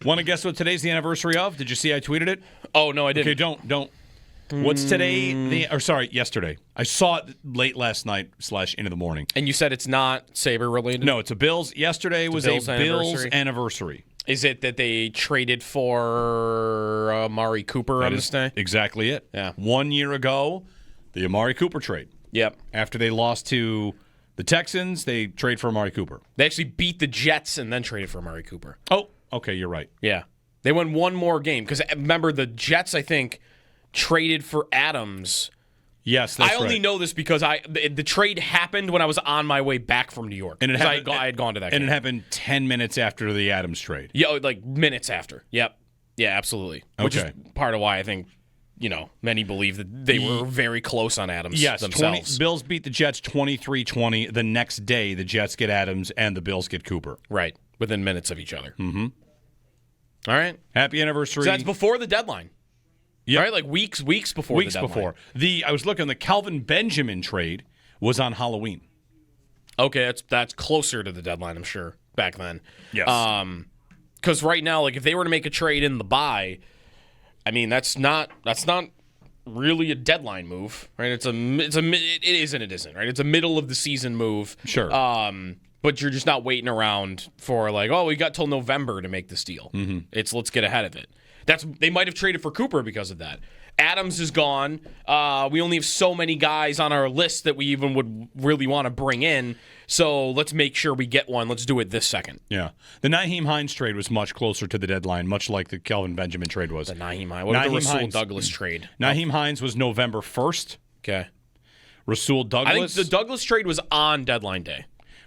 Want to guess what today's the anniversary of? Did you see I tweeted it? Oh, no, I didn't. Okay, don't. What's today? Yesterday. I saw it late last night / into the morning. And you said it's not Sabre related? No, it's a Bills. Yesterday was a Bills anniversary. Is it that they traded for Amari Cooper on this day? Exactly it. Yeah. 1 year ago, the Amari Cooper trade. Yep. After they lost to the Texans, they trade for Amari Cooper. They actually beat the Jets and then traded for Amari Cooper. Oh, okay, you're right. Yeah. They won one more game. Because remember, the Jets, I think, traded for Adams. Yes, that's right. I only know this because the trade happened when I was on my way back from New York. And I had gone to that game. And it happened 10 minutes after the Adams trade. Yeah, like minutes after. Yep. Yeah, absolutely. Which is part of why I think, many believe that they were very close on Adams themselves. Bills beat the Jets 23-20. The next day, the Jets get Adams and the Bills get Cooper. Right. Within minutes of each other. Mm-hmm. All right. Happy anniversary. So that's before the deadline. Yep. Right? Like weeks before the deadline. I was looking, the Calvin Benjamin trade was on Halloween. Okay, that's closer to the deadline, I'm sure, back then. Yes. Because right now, like if they were to make a trade in the bye, I mean that's not really a deadline move, right? It is and it isn't, right? It's a middle of the season move. Sure. But you're just not waiting around for we got till November to make this deal. Mm-hmm. It's let's get ahead of it. They might have traded for Cooper because of that. Adams is gone. We only have so many guys on our list that we even would really want to bring in. So let's make sure we get one. Let's do it this second. Yeah. The Nyheim Hines trade was much closer to the deadline, much like the Calvin Benjamin trade was. The Nyheim Hines. What about the Rasul Douglas trade? Nyheim Hines was November 1st. Okay. Rasul Douglas. I think the Douglas trade was on deadline day.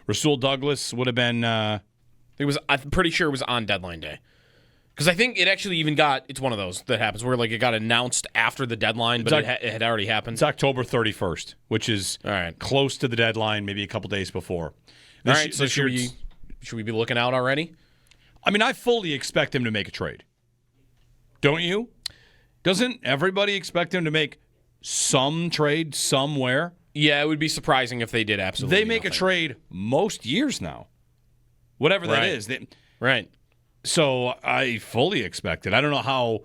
Rasul Douglas would have been... I'm pretty sure it was on deadline day. Because I think it actually even it's one of those that happens where it got announced after the deadline, but it had already happened. It's October 31st, which is close to the deadline, maybe a couple days before. All right, so should we be looking out already? I mean, I fully expect him to make a trade. Don't you? Doesn't everybody expect him to make some trade somewhere? Yeah, it would be surprising if they did absolutely They make a trade most years now. Whatever that is. Right. So I fully expect it. I don't know how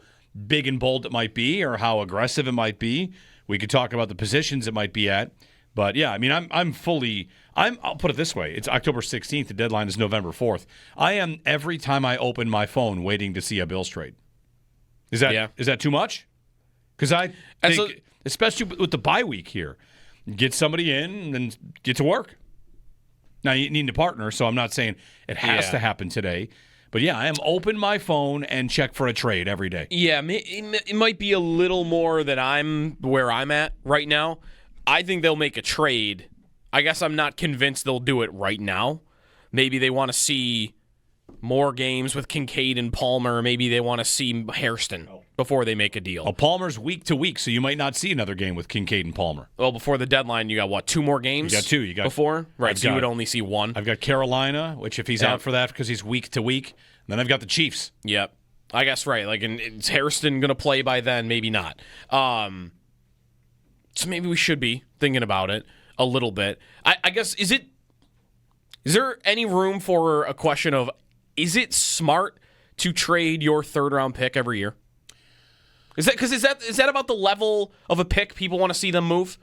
big and bold it might be or how aggressive it might be. We could talk about the positions it might be at. But, yeah, I mean, I'll put it this way. It's October 16th. The deadline is November 4th. I am, every time I open my phone, waiting to see a Bills trade. Is that too much? Because I think, especially with the bye week here, get somebody in and get to work. Now, you need a partner, so I'm not saying it has to happen today. But, yeah, I am open my phone and check for a trade every day. Yeah, it might be a little more than where I'm at right now. I think they'll make a trade. I guess I'm not convinced they'll do it right now. Maybe they want to see more games with Kincaid and Palmer. Maybe they want to see Hairston before they make a deal. Well, Palmer's week to week, so you might not see another game with Kincaid and Palmer. Well, before the deadline, you got, 2 more games? You got 2. Before? Right, so you would only see 1. I've got Carolina, which if he's out for that because he's week to week. And then I've got the Chiefs. Yep. I guess, right. Is Hairston going to play by then? Maybe not. So maybe we should be thinking about it a little bit. I guess, is there any room for a question of, is it smart to trade your third-round pick every year? Is that about the level of a pick people want to see them move?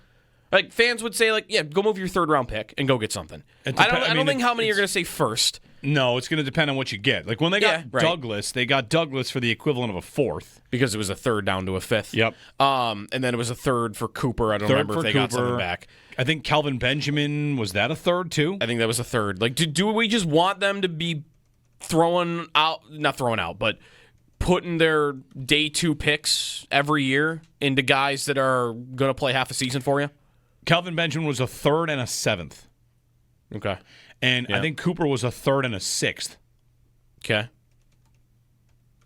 Like, fans would say, go move your third-round pick and go get something. I don't think how many are going to say first. No, it's going to depend on what you get. Like, when they got Douglas, they got Douglas for the equivalent of a 4th. Because it was a 3rd down to a 5th. Yep. And then it was a 3rd for Cooper. I don't remember if they got something back. I think Calvin Benjamin, was that a 3rd, too? I think that was a 3rd. Like, do we just want them to be not throwing out, but putting their day 2 picks every year into guys that are going to play half a season for you? Calvin Benjamin was a 3rd and a 7th. Okay. And I think Cooper was a 3rd and a 6th. Okay.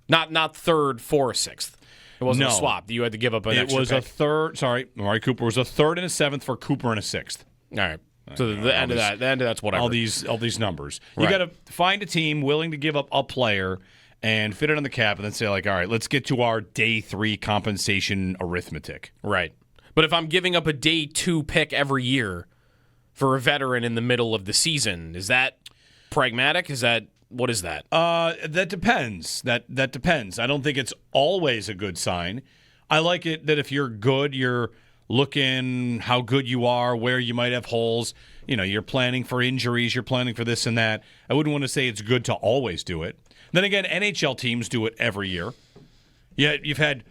Not 3rd for a 6th. It wasn't a swap. You had to give up an extra pick. It was a 3rd. Sorry, Amari Cooper was a 3rd and a 7th for Cooper and a 6th. All right. So the end of that's whatever. All these numbers. You got to find a team willing to give up a player and fit it on the cap and then say, all right, let's get to our day 3 compensation arithmetic. Right. But if I'm giving up a day 2 pick every year for a veteran in the middle of the season, is that pragmatic? Is that what is that? That depends. That depends. I don't think it's always a good sign. I like it that if you're good, you're looking how good you are, where you might have holes. You're planning for injuries, you're planning for this and that. I wouldn't want to say it's good to always do it. Then again, NHL teams do it every year. Yeah, you've had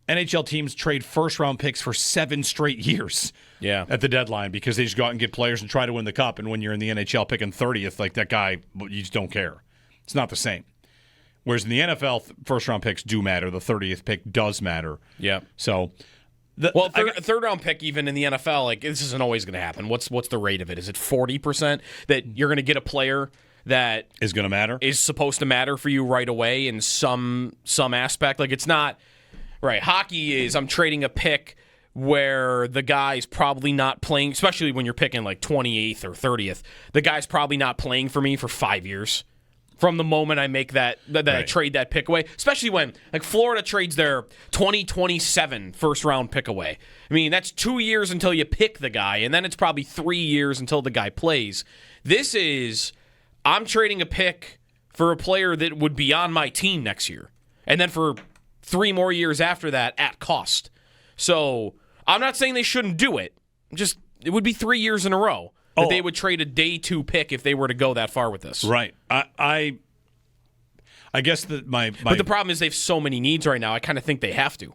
NHL teams trade first-round picks for 7 straight years at the deadline because they just go out and get players and try to win the cup. And when you're in the NHL picking 30th, like that guy, you just don't care. It's not the same. Whereas in the NFL, first-round picks do matter. The 30th pick does matter. Yeah. So, third-round pick even in the NFL, like this isn't always going to happen. What's the rate of it? Is it 40% that you're going to get a player that is going to matter? Is supposed to matter for you right away in some aspect? Like it's not right. Hockey is I'm trading a pick where the guy's probably not playing, especially when you're picking like 28th or 30th. The guy's probably not playing for me for 5 years. From the moment I make that I trade that pick away, especially when like Florida trades their 2027 first-round pick away. I mean, that's 2 years until you pick the guy, and then it's probably 3 years until the guy plays. This is, I'm trading a pick for a player that would be on my team next year, and then for 3 more years after that at cost. So I'm not saying they shouldn't do it. Just it would be 3 years in a row. That they would trade a day 2 pick if they were to go that far with this. Right. I guess that my But the problem is they have so many needs right now. I kind of think they have to.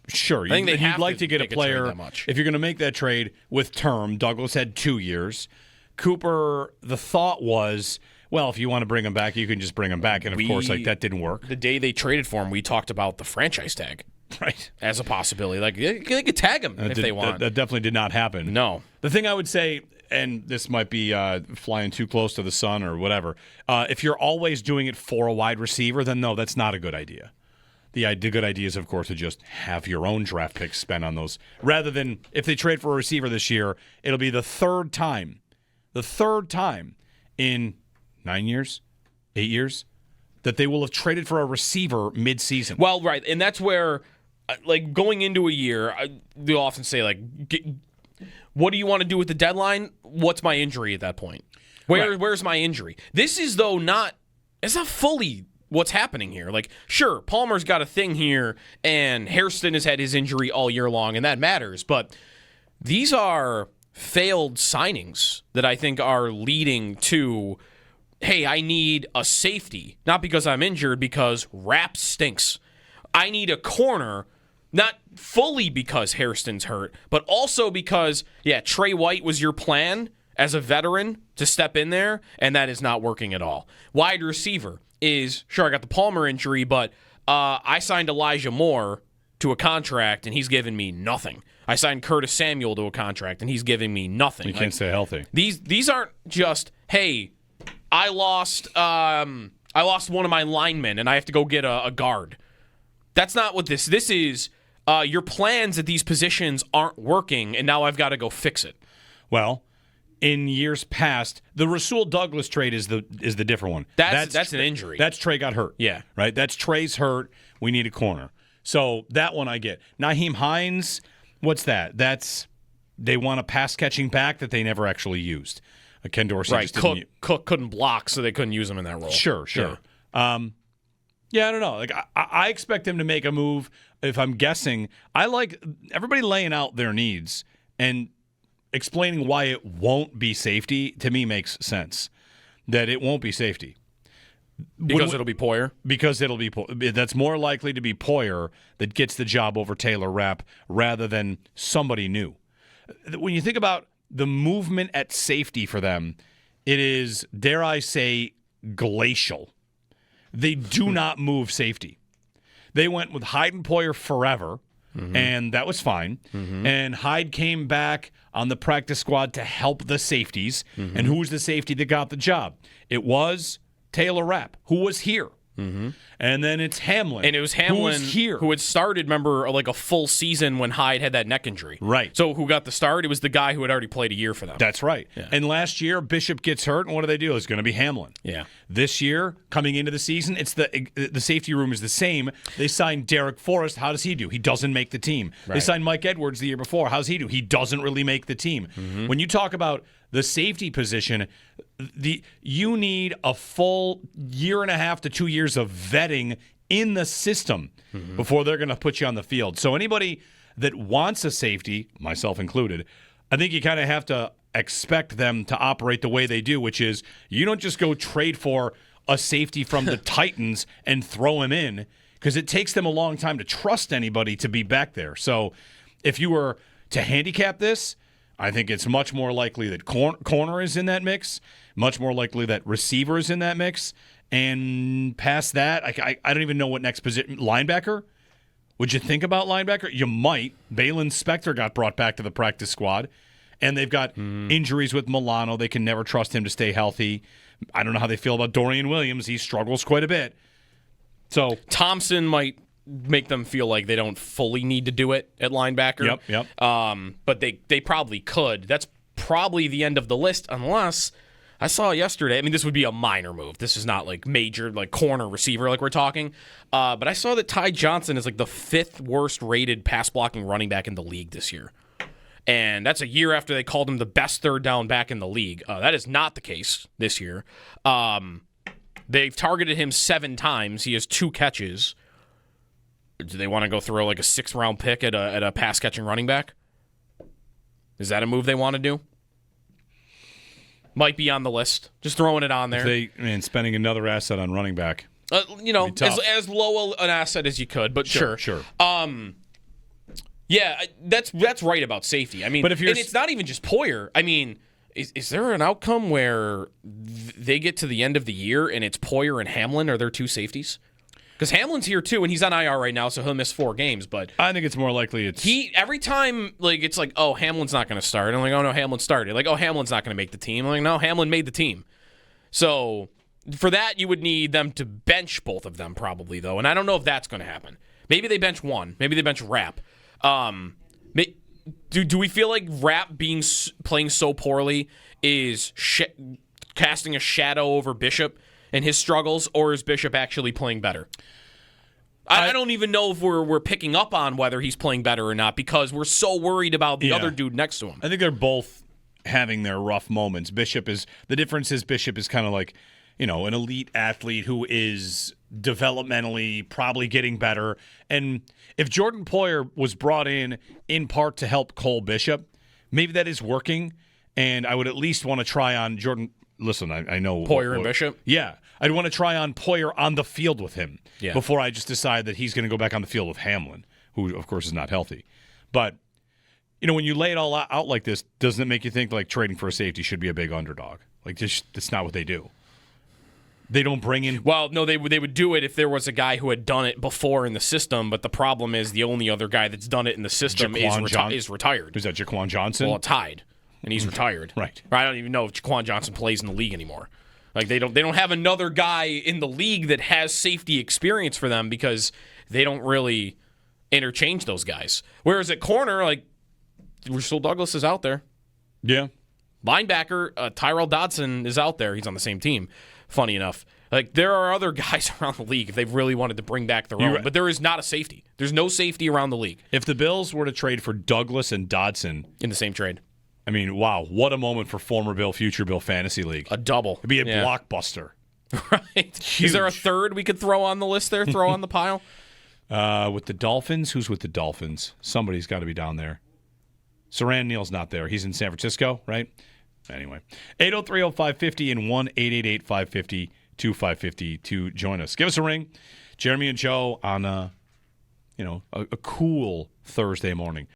Sure. I think you'd like to get a player that much. If you're going to make that trade with term. Douglas had 2 years. Cooper, the thought was, well, if you want to bring him back, you can just bring him back. And of course, like that didn't work. The day they traded for him, we talked about the franchise tag. Right. As a possibility. Like they could tag him if they want. That definitely did not happen. No. The thing I would say, and this might be flying too close to the sun or whatever, if you're always doing it for a wide receiver, then no, that's not a good idea. The good idea is, of course, to just have your own draft picks spent on those. Rather than, if they trade for a receiver this year, it'll be the third time in 9 years, 8 years, that they will have traded for a receiver mid-season. Well, right, and that's where, like, going into a year, they often say, like, what do you want to do with the deadline? What's my injury at that point? Where's my injury? This is, though, it's not fully what's happening here. Like, sure, Palmer's got a thing here, and Hairston has had his injury all year long, and that matters, but these are failed signings that I think are leading to, hey, I need a safety, not because I'm injured, because Rapp stinks. I need a corner, not fully because Hairston's hurt, but also because, Trey White was your plan as a veteran to step in there, and that is not working at all. Wide receiver is, sure, I got the Palmer injury, but I signed Elijah Moore to a contract, and he's giving me nothing. I signed Curtis Samuel to a contract, and he's giving me nothing. You can't stay healthy. These aren't just, hey, I lost one of my linemen, and I have to go get a guard. That's not what this is. Your plans at these positions aren't working, and now I've got to go fix it. Well, in years past, the Rasul Douglas trade is the different one. That's an injury. That's Trey got hurt. Yeah. Right? That's Trey's hurt. We need a corner. So that one I get. Naheem Hines, what's that? They want a pass-catching back that they never actually used. Ken Dorsey just didn't. Cook couldn't block, so they couldn't use him in that role. Sure. Yeah. I don't know. Like I expect him to make a move. If I'm guessing, I like everybody laying out their needs and explaining why it won't be safety. To me, makes sense. That it won't be safety because it'll be Poyer. Because it'll be that's more likely to be Poyer that gets the job over Taylor Rapp rather than somebody new. When you think about the movement at safety for them, it is, dare I say, glacial. They do not move safety. They went with Hyde and Poyer forever, and that was fine. And Hyde came back on the practice squad to help the safeties. And who was the safety that got the job? It was Taylor Rapp, who was here. And then it's Hamlin. And it was Hamlin who had started, remember, like a full season when Hyde had that neck injury. Right. So who got the start? It was the guy who had already played a year for them. That's right. Yeah. And last year, Bishop gets hurt, and what do? It's going to be Hamlin. Yeah. This year, coming into the season, it's the safety room is the same. They signed Derek Forrest. How does he do? He doesn't make the team. Right. They signed Mike Edwards the year before. How's he do? He doesn't really make the team. When you talk about the safety position, you need a full year and a half to 2 years of vetting in the system before they're going to put you on the field. So anybody that wants a safety, myself included, I think you kind of have to expect them to operate the way they do, which is you don't just go trade for a safety from the Titans and throw him in, because it takes them a long time to trust anybody to be back there. So if you were to handicap this, I think it's much more likely that corner is in that mix, much more likely that receiver is in that mix, and past that, I don't even know what next position. Linebacker? Would you think about linebacker? You might. Balin Spector got brought back to the practice squad, and they've got injuries with Milano. They can never trust him to stay healthy. I don't know how they feel about Dorian Williams. He struggles quite a bit. So Thompson might make them feel like they don't fully need to do it at linebacker. Yep. But they probably could. That's probably the end of the list, unless I saw yesterday. I mean, this would be a minor move. This is not like major, like corner receiver, like we're talking. But I saw that Ty Johnson is like the 5th worst rated pass blocking running back in the league this year. And that's a year after they called him the best third down back in the league. That is not the case this year. They've targeted him 7 times. He has 2 catches. Do they want to go throw like a 6th-round pick at a pass-catching running back? Is that a move they want to do? Might be on the list. Just throwing it on there. Spending another asset on running back. As low an asset as you could, but sure. Yeah, that's right about safety. I mean, but and it's not even just Poyer. I mean, is there an outcome where they get to the end of the year and it's Poyer and Hamlin are their 2 safeties? Because Hamlin's here too, and he's on IR right now, so he'll miss 4 games. But I think it's more likely every time it's like, oh, Hamlin's not going to start. I'm like, oh no, Hamlin started. Like, oh, Hamlin's not going to make the team. I'm like, no, Hamlin made the team. So for that, you would need them to bench both of them probably though, and I don't know if that's going to happen. Maybe they bench one. Maybe they bench Rapp. Do we feel like Rapp playing so poorly is casting a shadow over Bishop and his struggles, or is Bishop actually playing better? I don't even know if we're picking up on whether he's playing better or not, because we're so worried about the other dude next to him. I think they're both having their rough moments. The difference is Bishop is kind of like, an elite athlete who is developmentally probably getting better. And if Jordan Poyer was brought in part to help Cole Bishop, maybe that is working. And I would at least want to try on Jordan. Listen, I know Poyer and Bishop. Yeah, I'd want to try on Poyer on the field with him before I just decide that he's going to go back on the field with Hamlin, who of course is not healthy. But when you lay it all out like this, doesn't it make you think like trading for a safety should be a big underdog? Like that's not what they do. They don't bring in. Well, no, they would do it if there was a guy who had done it before in the system. But the problem is the only other guy that's done it in the system is retired. Is that Jaquan Johnson? Well, tied, and he's retired. Right. I don't even know if Jaquan Johnson plays in the league anymore. Like they don't have another guy in the league that has safety experience for them, because they don't really interchange those guys. Whereas at corner, like Russell Douglas is out there. Yeah. Linebacker Tyrell Dodson is out there. He's on the same team. Funny enough, like there are other guys around the league if they've really wanted to bring back their own, but there is not a safety. There's no safety around the league. If the Bills were to trade for Douglas and Dodson in the same trade, I mean, wow, what a moment for former Bill, future Bill fantasy league. A double. It'd be a blockbuster. Right. Huge. Is there a third we could throw on the list there, throw on the pile? With the Dolphins? Who's with the Dolphins? Somebody's got to be down there. Saran Neal's not there. He's in San Francisco, right? Anyway, 803-0550 and 1-888-550-2550 to join us. Give us a ring. Jeremy and Joe on a cool Thursday morning.